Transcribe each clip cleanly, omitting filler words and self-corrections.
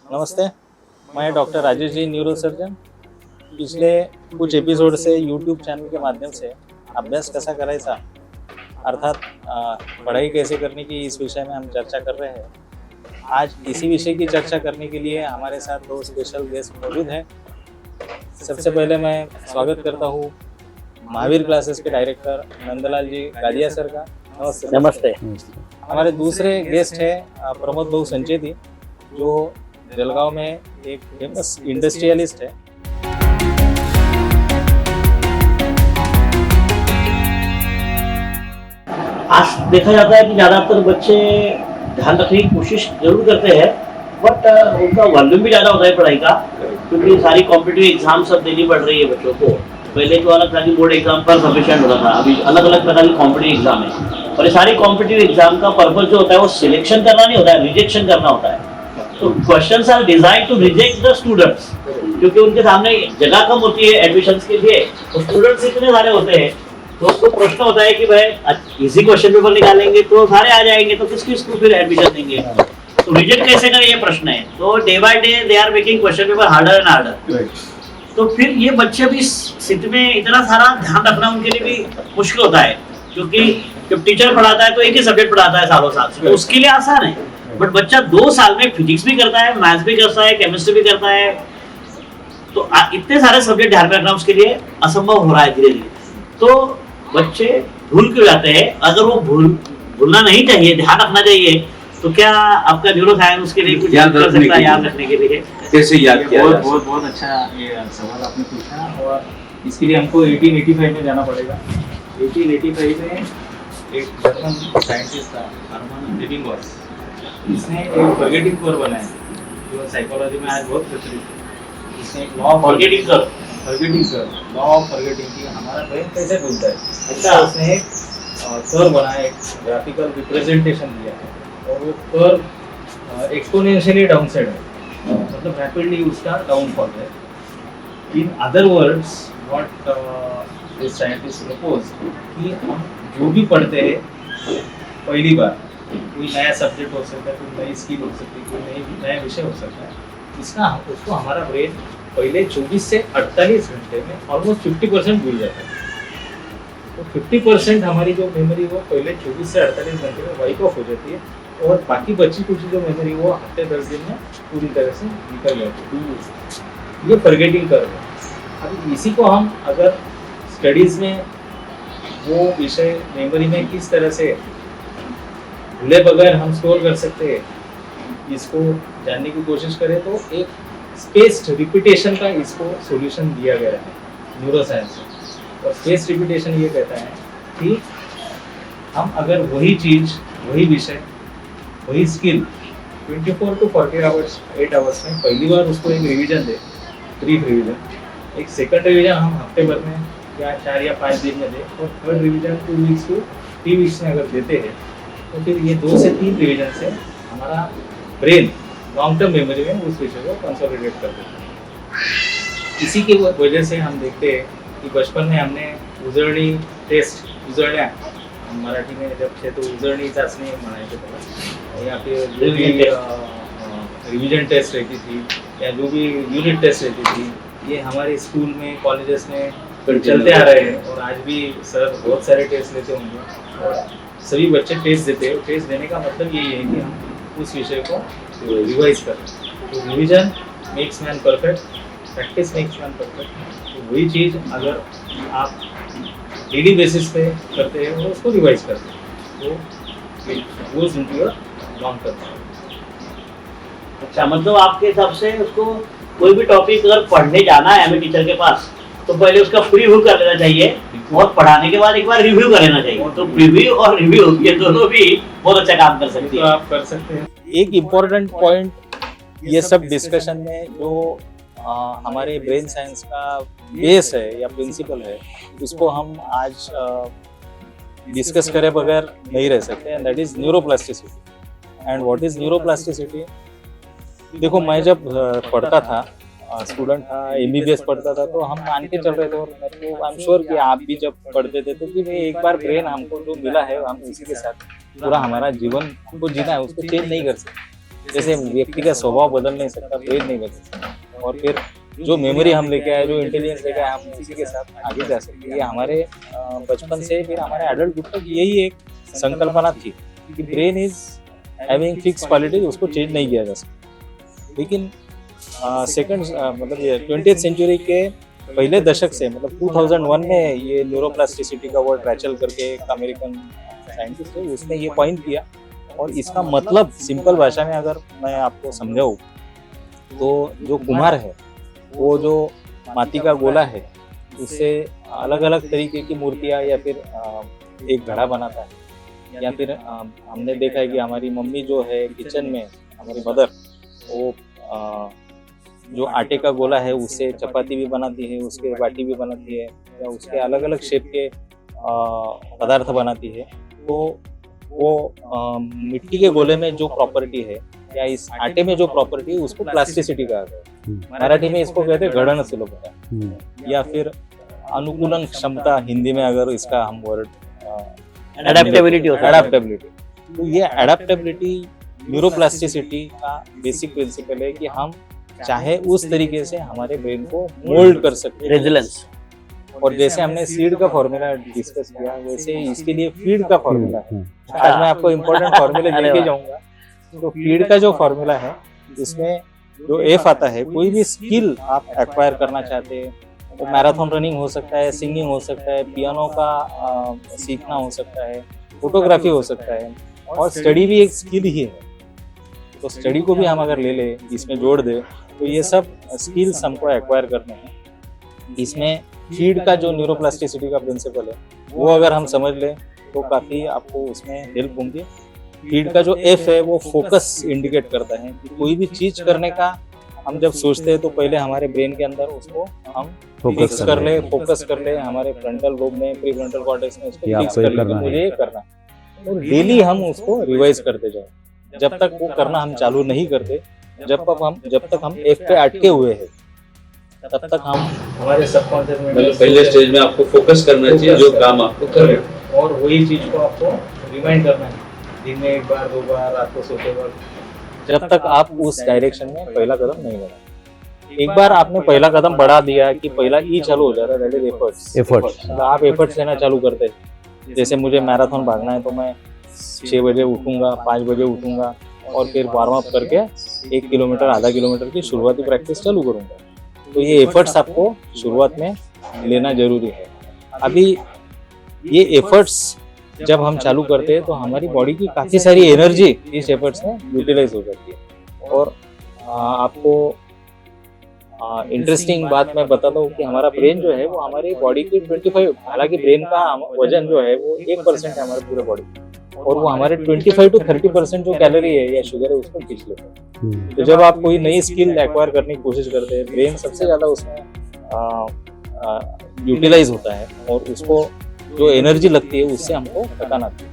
नमस्ते, मैं doctor Rajesh ji, neurosurgeon. पिछले कुछ एपिसोड से यूट्यूब चैनल के माध्यम से अभ्यास कसा करायचा अर्थात पढ़ाई कैसे करने की इस विषय में हम चर्चा कर रहे हैं। आज इसी विषय की चर्चा करने के लिए हमारे साथ दो स्पेशल गेस्ट मौजूद हैं। सबसे पहले मैं स्वागत करता हूँ महावीर क्लासेस के डायरेक्टर नंदलाल जी गादिया सर का। नमस्ते। नमस्ते। हमारे दूसरे गेस्ट हैं प्रमोद भाऊ संचेती, जो जलगांव में एक फेमस इंडस्ट्रियलिस्ट है। आज देखा जाता है कि ज़्यादातर बच्चे ध्यान रखने की कोशिश जरूर करते हैं, बट उनका वॉल्यूम भी ज़्यादा होता है पढ़ाई का, क्योंकि सारी कॉम्पिटिटिव एग्जाम सब देनी पड़ रही है बच्चों को। पहले तो अलग तरह की बोर्ड एग्जाम पर सफिशिएंट होता था, अभी अलग अलग प्रकार की कॉम्पिटिटिव एग्जाम है। और ये सारी कॉम्पिटिटिव एग्जाम का पर्पज जो होता है वो सिलेक्शन करना नहीं होता है, रिजेक्शन करना होता है। तो questions are design to reject the students, क्योंकि उनके सामने जगह कम होती है एडमिशंस के लिए, और स्टूडेंट्स इतने सारे होते हैं, तो उसको प्रश्न होता है कि भाई इजी क्वेश्चन पेपर निकालेंगे तो सारे आ जाएंगे, तो किस किस को फिर एडमिशन देंगे, तो रिजेक्ट कैसे करें ये प्रश्न है। तो day by day they are making question paper harder and harder. तो फिर ये बच्चे भी इस स्थिति में इतना सारा ध्यान रखना उनके लिए भी मुश्किल होता है, क्योंकि जब टीचर पढ़ाता है तो एक ही सब्जेक्ट पढ़ाता है सालों साल से, तो उसके लिए आसान है। बट बच्चा 2 साल में फिजिक्स भी करता है, मैथ्स भी करता है, केमिस्ट्री भी करता है, तो इतने सारे सब्जेक्ट ध्यान में रखना उसके लिए असंभव हो रहा है धीरे धीरे। तो बच्चे भूल क्यों जाते हैं? अगर वो भूलना नहीं चाहिए, ध्यान रखना चाहिए, तो क्या आपका न्यूरो साइंस उसके लिए कुछ याद कर सकता है, याद रखने के लिए कैसे याद किया? बहुत अच्छा ये सवाल आपने पूछा, और इसके लिए हमको 1885 में जाना पड़ेगा। 1885 में एक जर्मन साइंटिस्ट था हर्मन एबिंगहॉस, इसने एक फॉरगेटिंग कर्व बनाया जो साइकोलॉजी में आज बहुत प्रचलित है। इसने एक law of forgetting curve, law of forgetting की हमारा ब्रेन कैसे भूलता है, अच्छा उसने एक कर्व बनाया, एक ग्राफिकल रिप्रेजेंटेशन दिया है, और वो कर्व एक्सपोनेंशियली डाउनसाइड है, मतलब रैपिडली उसका डाउनफॉल है। In other words what this scientist propose कि हम जो भी पढ़ते हैं पहली बार, कोई नया सब्जेक्ट हो सकता है, कोई नई स्किल हो सकती है, कोई नया विषय हो सकता है, उसको हमारा ब्रेन पहले 24 से 48 घंटे में ऑलमोस्ट 50% भूल जाता है। तो 50% हमारी जो मेमोरी वो पहले 24 से 48 घंटे में वाइप ऑफ हो जाती है, और बाकी बची कुछ जो मेमोरी वो हफ्ते 10 दिन में पूरी तरह से निकल जाती है। ये फॉरगेटिंग कर्व है। अब इसी को हम अगर स्टडीज़ में वो विषय मेमोरी में किस तरह से भूले बगैर हम स्टोर कर सकते हैं, इसको जानने की कोशिश करें, तो एक स्पेस्ड रिपीटेशन का इसको सॉल्यूशन दिया गया है न्यूरोसाइंस में। और स्पेस्ड रिपीटेशन ये कहता है कि हम अगर वही चीज़, वही विषय, वही स्किल 24 to 40 आवर्स 8 आवर्स में पहली बार उसको एक रिवीजन दे, ब्रीफ रिवीजन, एक सेकंड रिवीजन हम हफ्ते भर में या 4 या 5 दिन में दे, और third revision 2 weeks to 3 weeks में अगर देते हैं, तो फिर ये 2 से 3 रिवीजन से हमारा ब्रेन लॉन्ग टर्म मेमोरी में उस विषय को कंसोलिडेट कर देता है। इसी की वजह से हम देखते हैं कि बचपन में हमने उजळणी टेस्ट, उजळण्या मराठी में जब थे तो उजळणी चाचणी म्हणायचे त्याला, या फिर जो भी रिवीजन टेस्ट रहती थी या जो भी यूनिट टेस्ट रहती थी, ये हमारे स्कूल में, कॉलेजेस में चलते आ रहे हैं, और आज भी सर बहुत सारे टेस्ट लेते होंगे और सभी बच्चे टेस्ट देते हैं। टेस्ट देने का मतलब यही है कि हम उस विषय को रिवाइज करें। तो revision makes man perfect, practice makes man perfect. तो वही चीज़ अगर आप डेली बेसिस पे करते हैं और उसको रिवाइज करते हैं, तो it goes into your long term. अच्छा, मतलब आपके हिसाब से उसको कोई भी टॉपिक अगर पढ़ने जाना है हमें टीचर के पास, तो पहले उसका प्रीव्यू कर लेना चाहिए, और पढ़ाने के बाद एक बार रिव्यू कर लेना चाहिए। तो प्रीव्यू और रिव्यू ये दोनों भी बहुत अच्छा काम कर सकती है। तो आप कर सकते हैं। एक इम्पोर्टेंट पॉइंट ये सब डिस्कशन में जो हमारे ब्रेन साइंस का बेस है या प्रिंसिपल है, उसको हम आज डिस्कस करे बगैर नहीं रह सकते, and that is neuroplasticity. And what is neuroplasticity? देखो, मैं जब पढ़ता था, स्टूडेंट था, एमबीबीएस पढ़ता था, तो हम मान के चल रहे थे, और मेरे को आई एम श्योर कि आप भी जब पढ़ते थे, तो कि भाई एक बार ब्रेन हमको जो मिला है हम उसी के साथ पूरा हमारा जीवन को जीना है, उसको चेंज नहीं कर सकते। जैसे व्यक्ति का स्वभाव बदल नहीं सकता, ब्रेन नहीं बदल सकता, और फिर जो मेमोरी हम लेके आए, जो इंटेलिजेंस लेके आए, हम उसी के साथ आगे जा सकते हैं। ये हमारे बचपन से फिर हमारे एडल्टहुड तक यही एक संकल्पना थी कि brain is having fix quality, उसको चेंज नहीं किया जा सकता। लेकिन सेकंड मतलब ये 20th सेंचुरी के पहले दशक से, मतलब 2001 में ये न्यूरोप्लास्टिसिटी का वर्ड रैचल करके एक अमेरिकन साइंटिस्ट है, उसने ये पॉइंट किया। और इसका मतलब सिंपल भाषा में अगर मैं आपको समझाऊँ तो जो कुम्हार है वो जो माटी का गोला है उससे अलग अलग तरीके की मूर्तियाँ या फिर एक घड़ा बनाता है। या फिर हमने देखा है कि हमारी मम्मी जो है किचन में, हमारी मदर, वो जो आटे का गोला है उससे चपाती भी बनाती है, उसके बाटी भी बनाती है, या उसके अलग अलग शेप के पदार्थ बनाती है। तो वो मिट्टी के गोले में जो प्रॉपर्टी है या इस आटे में जो प्रॉपर्टी है उसको प्लास्टिसिटी कहा गया है। मराठी में इसको कहते हैं घडण सुलभता, या फिर अनुकूलन क्षमता हिंदी में अगर इसका हम वर्ड एडेप्टेबिलिटी होता है। एडेप्टेबिलिटी, तो ये एडेप्टेबिलिटी न्यूरोप्लास्टिसिटी का बेसिक प्रिंसिपल है कि हम चाहे उस तरीके से हमारे ब्रेन को मोल्ड कर सकते हैं। रेजिलेंस। और जैसे हमने सीड का फॉर्मूला डिस्कस किया, वैसे इसके लिए फीड का फॉर्मूला है। आज मैं आपको इम्पोर्टेंट फॉर्मूले लेके जाऊंगा। तो फीड का जो फॉर्मूला है उसमें जो एफ आता है, कोई भी स्किल आप एक्वायर करना चाहते हैं, तो मैराथन रनिंग हो सकता है, सिंगिंग हो सकता है, पियानो का सीखना हो सकता है, फोटोग्राफी हो सकता है, और स्टडी भी एक स्किल ही है। तो स्टडी को भी हम अगर ले ले, इसमें जोड़ दे, तो ये सब स्किल्स हमको एक्वायर करने हैं। इसमें फीड का जो न्यूरोप्लास्टिसिटी का प्रिंसिपल है वो अगर हम समझ लें तो काफ़ी आपको उसमें हेल्प होंगी। फीड का जो एफ है वो फोकस इंडिकेट करता है कि कोई भी चीज करने का हम जब सोचते हैं तो पहले हमारे ब्रेन के अंदर उसको हम फिक्स कर ले, फोकस कर ले, हमारे फ्रंटल लोब में, प्री फ्रंटल कॉर्टेक्स में उसको फिक्स कर ले कि मुझे ये करना है। तो डेली हम उसको रिवाइज करते जाए। जब तक वो करना हम चालू नहीं करते, जब तक हम एफ पे अटके हुए हैं, तब तक हम हमारे सबकॉन्शियस में मतलब पहले स्टेज में आपको फोकस करना चाहिए जो काम आपको कर, और वही चीज को आपको रिमाइंड करना है दिन में 1 बार 2 बार, रात को सोते वक्त, जब तक आप उस डायरेक्शन में पहला कदम नहीं बढ़ाए। एक बार आपने पहला कदम बढ़ा दिया कि पहला ई चालू हो जाता है, दैट इज एफर्ट्स। आप एफर्ट्स लेना चालू करते हैं। जैसे मुझे मैराथन भागना है तो मैं 6 बजे उठूंगा, 5 बजे उठूंगा, और फिर वार्म अप करके 1 किलोमीटर, आधा किलोमीटर की शुरुआती प्रैक्टिस चालू करूंगा। तो ये एफर्ट्स आपको शुरुआत में लेना जरूरी है। अभी ये एफर्ट्स जब हम चालू करते हैं तो हमारी बॉडी की काफ़ी सारी एनर्जी इस एफर्ट्स में यूटिलाइज हो जाती है। और आपको इंटरेस्टिंग बात मैं बताता हूँ कि हमारा ब्रेन जो है वो हमारी बॉडी की 25, हालांकि ब्रेन का वजन जो है वो 1% है हमारे पूरे बॉडी, और वो हमारे 25 to 30% जो कैलोरी है या शुगर है उसको खींच लेते हैं। तो जब आप कोई नई स्किल एक्वायर करने की कोशिश करते हैं, ब्रेन सबसे ज़्यादा उसमें यूटिलाइज होता है, और उसको जो एनर्जी लगती है उससे हमको थकान आती है।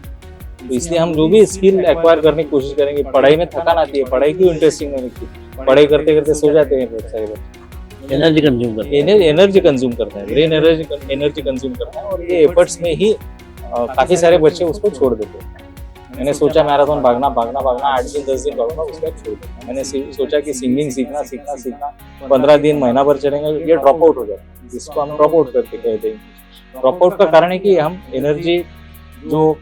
तो इसलिए हम जो भी स्किल एक्वायर करने की कोशिश करेंगे, पढ़ाई में थकान आती है, पढ़ाई क्यों इंटरेस्टिंग नहीं लगती, पढ़ाई करते करते सो जाते हैं बहुत सारे बच्चे। एनर्जी कंज्यूम करता है, एनर्जी कंज्यूम करता है, ब्रेन एनर्जी कंज्यूम करता है, और ये एफर्ट्स में ही काफ़ी सारे बच्चे उसको छोड़ देते हैं। मैंने सोचा मैराथन भागना 8 दिन 10 दिन भागूंगा, उसके बाद छोड़ दिया। मैंने सोचा कि सिंगिंग सीखना 15 दिन, महीना भर चलेंगे, ये ड्रॉप आउट हो जाता है, जिसको हम ड्रॉप आउट करके कहते हैं। ड्रॉप आउट का कारण है कि हम एनर्जी जो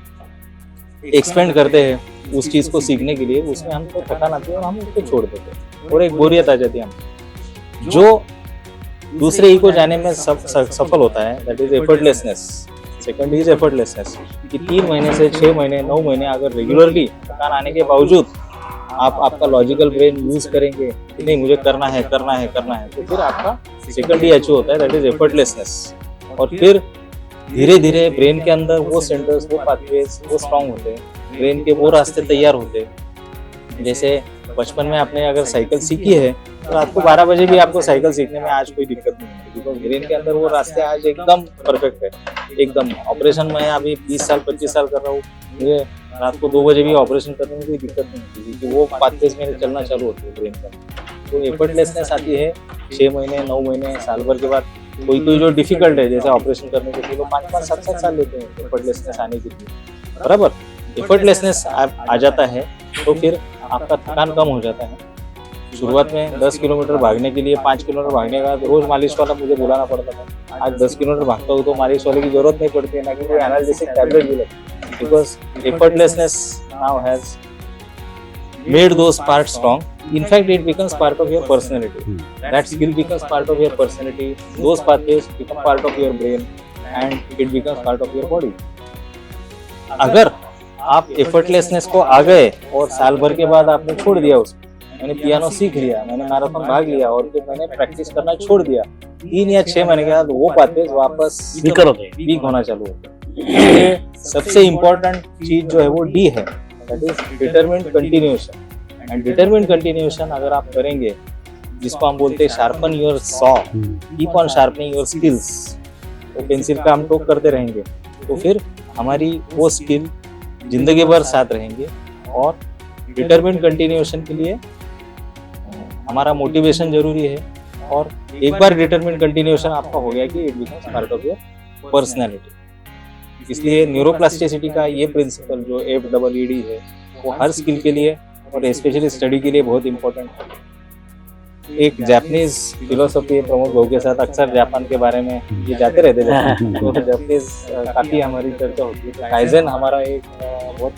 एक्सपेंड करते हैं उस चीज़ को सीखने के लिए, उसमें हमको थकान आती है और हम उसको छोड़ देते हैं, और एक बोरियत आ जाती है हम। जो दूसरे ई को जाने में सफल होता है, that is effortlessness. Second is effortlessness, कि 3 महीने से 6 महीने 9 महीने अगर रेगुलरली थकान आने के बावजूद आप आपका लॉजिकल ब्रेन यूज करेंगे कि नहीं मुझे करना है, तो फिर आपका सेकंड ही अचीव होता है, दैट इज एफर्टलेसनेस। और फिर धीरे धीरे ब्रेन के अंदर वो सेंटर्स, वो पाथवेज वो स्ट्रांग होते हैं, ब्रेन के वो रास्ते तैयार होते हैं। जैसे बचपन में आपने अगर साइकिल सीखी है तो रात को 12 बजे भी आपको साइकिल सीखने में आज कोई दिक्कत नहीं है, बिकॉज ब्रेन के अंदर वो रास्ते आज एकदम परफेक्ट है, एकदम। ऑपरेशन में अभी 20 साल 25 साल कर रहा हूँ, मुझे रात को 2 बजे भी ऑपरेशन करने में कोई दिक्कत नहीं होती, क्योंकि वो पाथवेज में चलना चालू होती है ब्रेन का। तो एफर्टलेसनेस आती है 6 महीने 9 महीने साल भर के बाद। कोई जो डिफिकल्ट है, जैसे ऑपरेशन करने के लिए 5-5 7-7 साल लेते हैं एफर्टलेसनेस आने के लिए, बराबर। एफर्टलेसनेस आ जाता है तो फिर आपका थकान कम हो जाता है। शुरुआत में 10 किलोमीटर भागने के लिए 5 किलोमीटर भागने का रोज मालिश वाला मुझे बुलाना पड़ता था। आज 10 किलोमीटर भागता हूँ तो मालिश वाले की जरूरत नहीं पड़ती है, ना कि कोई एनाल्जेसिक टैबलेट भी लगती, because effortlessness now has made those parts strong. In fact, it becomes part of your personality. That skill becomes part of your personality. Those pathways become part of your brain and it becomes part of your body. अगर आप effortlessness को आ गए और साल भर के बाद आपने छोड़ दिया उसको, मैंने पियानो सीख लिया, मैंने मैराथन भाग लिया और फिर मैंने प्रैक्टिस करना छोड़ दिया, 3 या 6 महीने के बाद वो पाथवेज वापस वीक होना चालू होता है। सबसे इम्पोर्टेंट चीज जो है वो डी है, that is determined continuation. And determined continuation अगर आप करेंगे, जिसको हम बोलते हैं sharpen your saw, keep on sharpening your skills, तो पेंसिल का हम टोक करते रहेंगे तो फिर हमारी वो स्किल जिंदगी भर साथ रहेंगे। और डिटरमिन्ड कंटिन्यूएशन के लिए हमारा मोटिवेशन जरूरी है, और एक बार डिटरमिन्ड कंटिन्यूएशन आपका हो गया कि it becomes part of your personality. इसलिए न्यूरोप्लास्टिसिटी का ये प्रिंसिपल जो FEED है वो हर स्किल के लिए और स्पेशली स्टडी के लिए बहुत इंपॉर्टेंट है। एक जापानीज फिलोसॉफी है, प्रमोद भाऊ के साथ अक्सर जापान के बारे में ये जाते रहते हैं तो जापानीज काफी हमारी चर्चा होती है। काइजन हमारा एक बहुत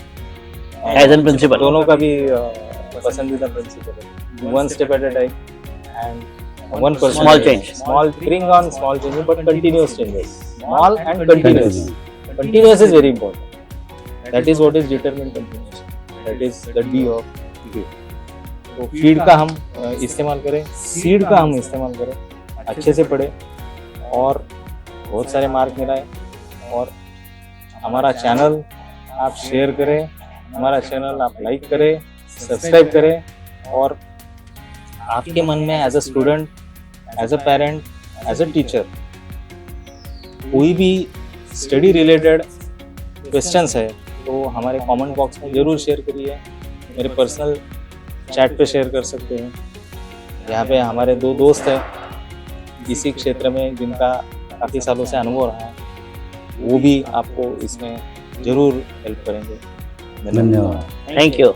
काइजन प्रिंसिपल दोनों का भी पसंदीदा प्रिंसिपल है। One step at a time and one person, Small change. small bring on small changes but continuous changes, small and continuous. Continuous is very important. That is what is determined continuation. That is the D of D. तो feed का हम इस्तेमाल करें, seed का हम इस्तेमाल करें, अच्छे से पढ़े और बहुत सारे मार्क मिलाएं। और हमारा चैनल आप शेयर करें, हमारा चैनल आप लाइक करें, सब्सक्राइब करें। और आपके मन में as a student, as a parent, as a teacher कोई भी स्टडी रिलेटेड क्वेश्चंस है तो हमारे कमेंट बॉक्स में ज़रूर शेयर करिए। मेरे पर्सनल चैट पे शेयर कर सकते हैं। यहाँ पे हमारे 2 दोस्त हैं इसी क्षेत्र में जिनका काफ़ी सालों से अनुभव रहा है, वो भी आपको इसमें ज़रूर हेल्प करेंगे। धन्यवाद। Thank you.